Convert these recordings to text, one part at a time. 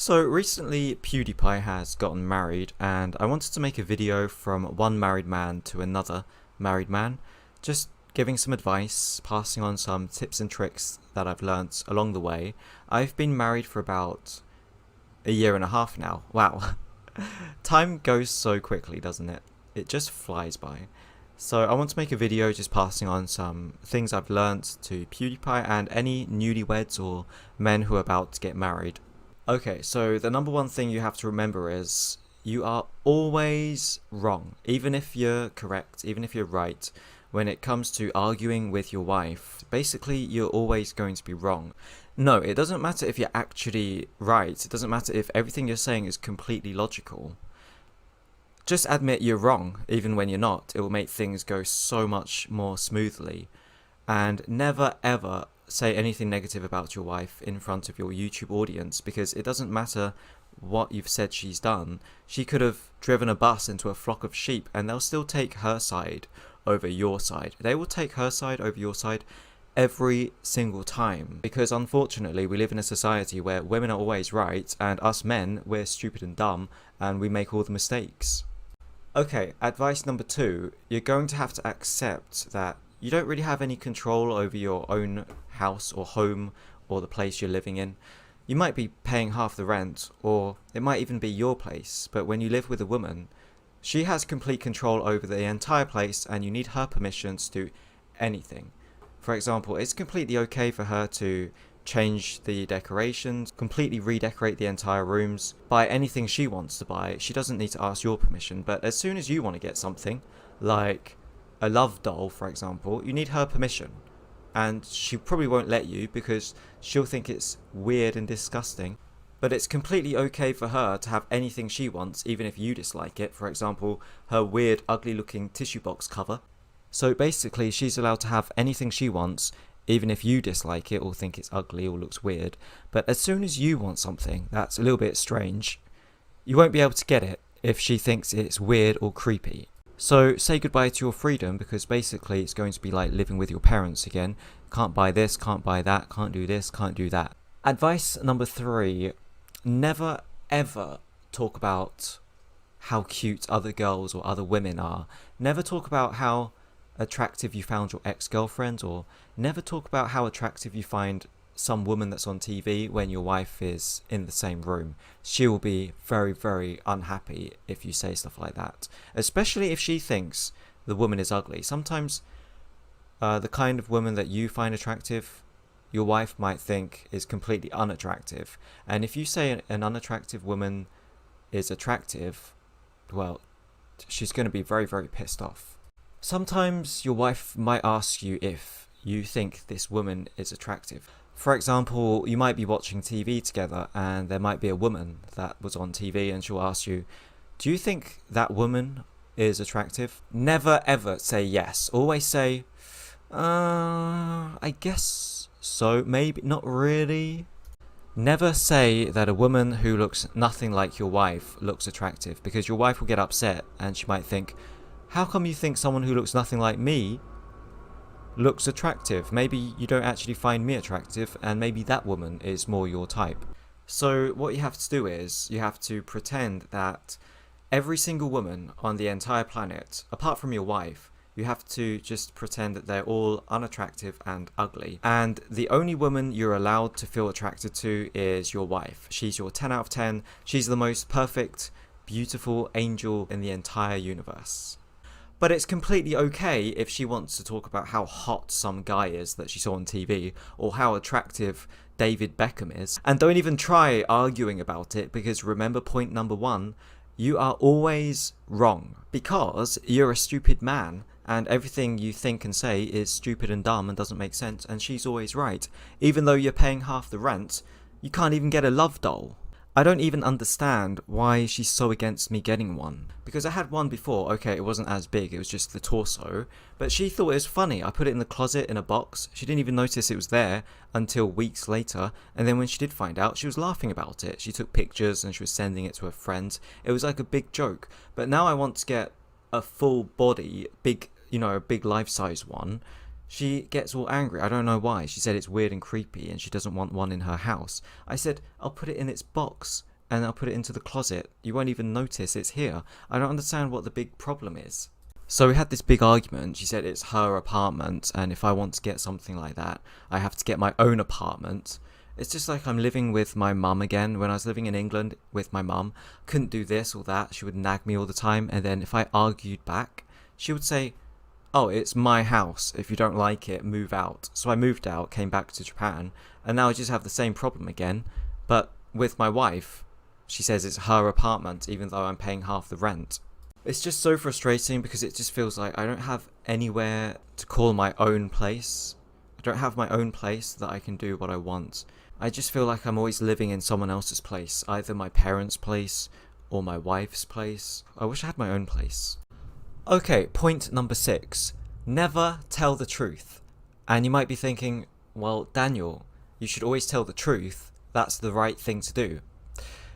So recently PewDiePie has gotten married and I wanted to make a video from one married man to another married man, just giving some advice, passing on some tips and tricks that I've learnt along the way. I've been married for about a year and a half now. Wow. Time goes so quickly, doesn't it? It just flies by. So I want to make a video just passing on some things I've learnt to PewDiePie and any newlyweds or men who are about to get married. Okay, so the number one thing you have to remember is you are always wrong. Even if you're correct, even if you're right, when it comes to arguing with your wife, basically you're always going to be wrong. No, it doesn't matter if you're actually right. It doesn't matter if everything you're saying is completely logical. Just admit you're wrong, even when you're not. It will make things go so much more smoothly. And never ever say anything negative about your wife in front of your YouTube audience, because it doesn't matter what you've said she's done. She could have driven a bus into a flock of sheep and they'll still take her side over your side. They will take her side over your side every single time, because unfortunately we live in a society where women are always right and us men, we're stupid and dumb and we make all the mistakes. Okay, advice number 2, you're going to have to accept that you don't really have any control over your own house or home or the place you're living in. You might be paying half the rent, or it might even be your place, but when you live with a woman, she has complete control over the entire place and you need her permission to do anything. For example, it's completely okay for her to change the decorations, completely redecorate the entire rooms, buy anything she wants to buy. She doesn't need to ask your permission, but as soon as you want to get something, like a love doll, for example, you need her permission. And she probably won't let you because she'll think it's weird and disgusting. But it's completely okay for her to have anything she wants, even if you dislike it. For example, her weird, ugly looking tissue box cover. So basically, she's allowed to have anything she wants, even if you dislike it or think it's ugly or looks weird. But as soon as you want something that's a little bit strange, you won't be able to get it if she thinks it's weird or creepy. So say goodbye to your freedom, because basically it's going to be like living with your parents again. Can't buy this, can't buy that, can't do this, can't do that. Advice number 3, never ever talk about how cute other girls or other women are. Never talk about how attractive you found your ex-girlfriend, or never talk about how attractive you find some woman that's on TV when your wife is in the same room. She will be very, very unhappy if you say stuff like that, especially if she thinks the woman is ugly. Sometimes the kind of woman that you find attractive, your wife might think is completely unattractive. And if you say an unattractive woman is attractive, well, she's going to be very, very pissed off. Sometimes your wife might ask you if you think this woman is attractive. For example, you might be watching TV together and there might be a woman that was on TV and she'll ask you, do you think that woman is attractive? Never ever say yes. Always say, I guess so, maybe, not really. Never say that a woman who looks nothing like your wife looks attractive, because your wife will get upset and she might think, how come you think someone who looks nothing like me looks attractive? Maybe you don't actually find me attractive and maybe that woman is more your type. So what you have to do is you have to pretend that every single woman on the entire planet, apart from your wife, you have to just pretend that they're all unattractive and ugly. And the only woman you're allowed to feel attracted to is your wife. She's your 10 out of 10. She's the most perfect, beautiful angel in the entire universe. But it's completely okay if she wants to talk about how hot some guy is that she saw on TV, or how attractive David Beckham is. And don't even try arguing about it, because remember point number 1, you are always wrong. Because you're a stupid man, and everything you think and say is stupid and dumb and doesn't make sense, and she's always right. Even though you're paying half the rent, you can't even get a love doll. I don't even understand why she's so against me getting one. Because I had one before, okay, it wasn't as big, it was just the torso. But she thought it was funny. I put it in the closet in a box. She didn't even notice it was there until weeks later. And then when she did find out, she was laughing about it. She took pictures and she was sending it to her friends. It was like a big joke. But now I want to get a full body, big, a big life-size one. She gets all angry. I don't know why. She said it's weird and creepy and she doesn't want one in her house. I said, I'll put it in its box and I'll put it into the closet. You won't even notice it's here. I don't understand what the big problem is. So we had this big argument. She said it's her apartment, and if I want to get something like that, I have to get my own apartment. It's just like I'm living with my mum again. When I was living in England with my mum, couldn't do this or that. She would nag me all the time, and then if I argued back, she would say, "Oh, it's my house. If you don't like it, move out." So I moved out, came back to Japan, and now I just have the same problem again. But with my wife, she says it's her apartment, even though I'm paying half the rent. It's just so frustrating because it just feels like I don't have anywhere to call my own place. I don't have my own place that I can do what I want. I just feel like I'm always living in someone else's place, either my parents' place or my wife's place. I wish I had my own place. Okay, point number 6. Never tell the truth. And you might be thinking, well, Daniel, you should always tell the truth. That's the right thing to do.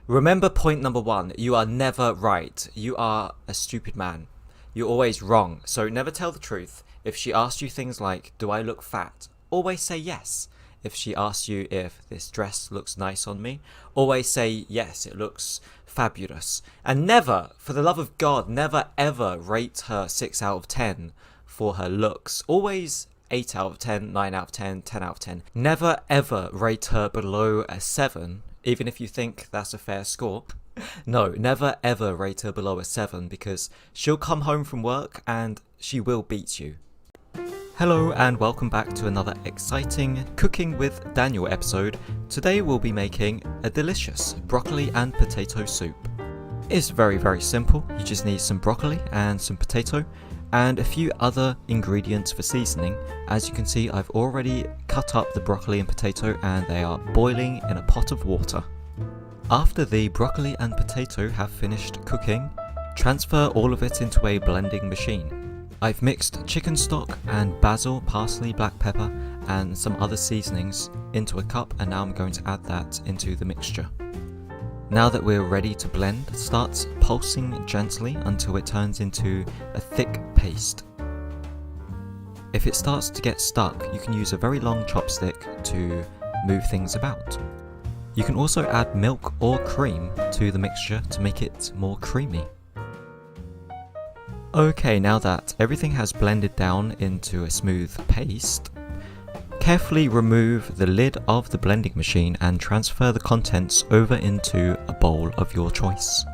Remember point number 1, you are never right. You are a stupid man. You're always wrong, so never tell the truth. If she asks you things like, do I look fat? Always say yes. If she asks you if this dress looks nice on me, always say yes, it looks fabulous. And never, for the love of God, never ever rate her 6 out of 10 for her looks. Always 8 out of 10, 9 out of 10, 10 out of 10. Never ever rate her below a 7. Even if you think that's a fair score. No, never ever rate her below a 7 because she'll come home from work and she will beat you. Hello and welcome back to another exciting Cooking with Daniel episode. Today we'll be making a delicious broccoli and potato soup. It's very simple. You just need some broccoli and some potato and a few other ingredients for seasoning. As you can see, I've already cut up the broccoli and potato and they are boiling in a pot of water. After the broccoli and potato have finished cooking, transfer all of it into a blending machine. I've mixed chicken stock and basil, parsley, black pepper and some other seasonings into a cup, and now I'm going to add that into the mixture. Now that we're ready to blend, start pulsing gently until it turns into a thick paste. If it starts to get stuck, you can use a very long chopstick to move things about. You can also add milk or cream to the mixture to make it more creamy. Okay, now that everything has blended down into a smooth paste, carefully remove the lid of the blending machine and transfer the contents over into a bowl of your choice.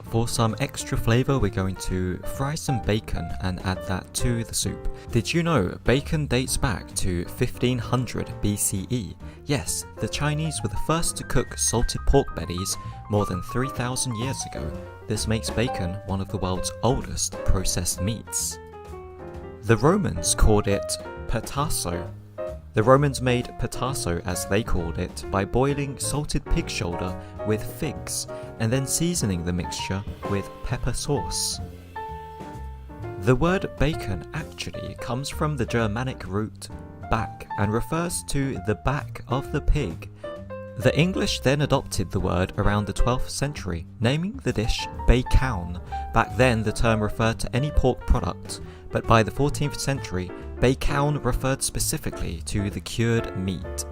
For some extra flavour, we're going to fry some bacon and add that to the soup. Did you know bacon dates back to 1500 BCE? Yes, the Chinese were the first to cook salted pork bellies more than 3,000 years ago. This makes bacon one of the world's oldest processed meats. The Romans called it patasso. The Romans made patasso, as they called it, by boiling salted pig shoulder with figs and then seasoning the mixture with pepper sauce. The word bacon actually comes from the Germanic root back and refers to the back of the pig. The English then adopted the word around the 12th century, naming the dish bacon. Back then the term referred to any pork product, but by the 14th century, bacon referred specifically to the cured meat.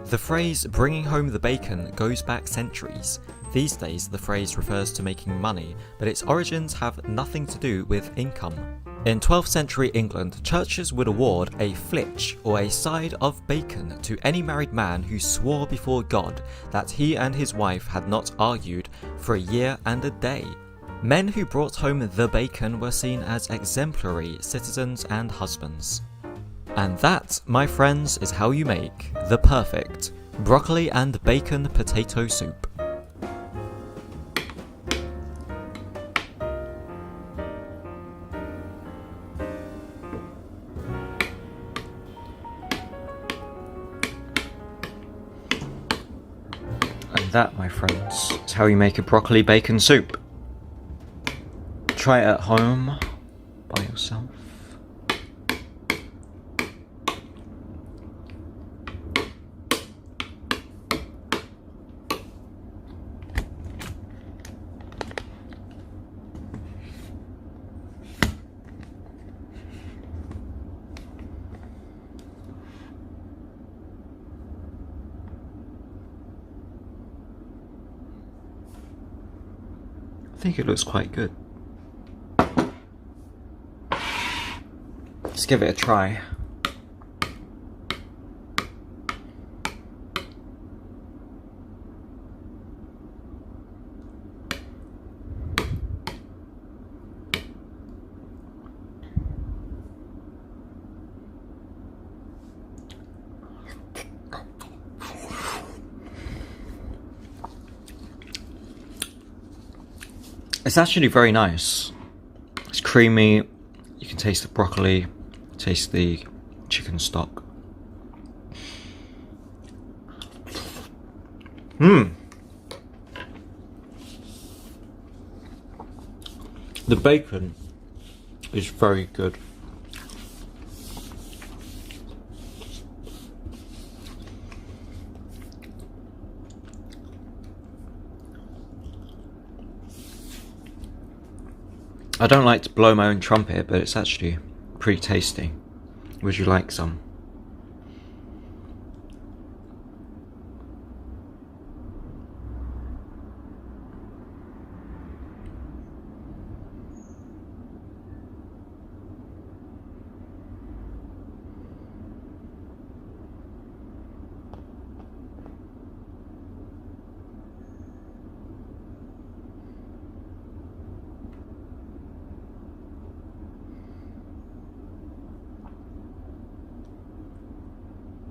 The phrase bringing home the bacon goes back centuries. These days the phrase refers to making money, but its origins have nothing to do with income. In 12th century England, churches would award a flitch or a side of bacon to any married man who swore before God that he and his wife had not argued for a year and a day. Men who brought home the bacon were seen as exemplary citizens and husbands. And that, my friends, is how you make the perfect broccoli and bacon potato soup. And that, my friends, is how you make a broccoli bacon soup. Try it at home by yourself. I think it looks quite good. Let's give it a try. It's actually very nice. It's creamy. You can taste the broccoli, taste the chicken stock. The bacon is very good. I don't like to blow my own trumpet, but it's actually pretty tasty. Would you like some?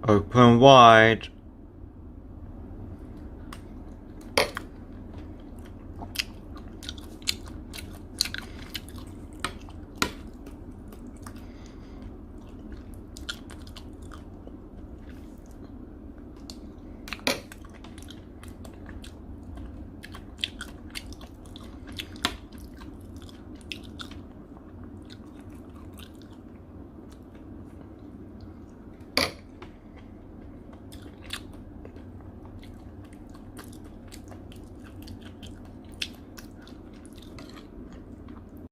Open wide.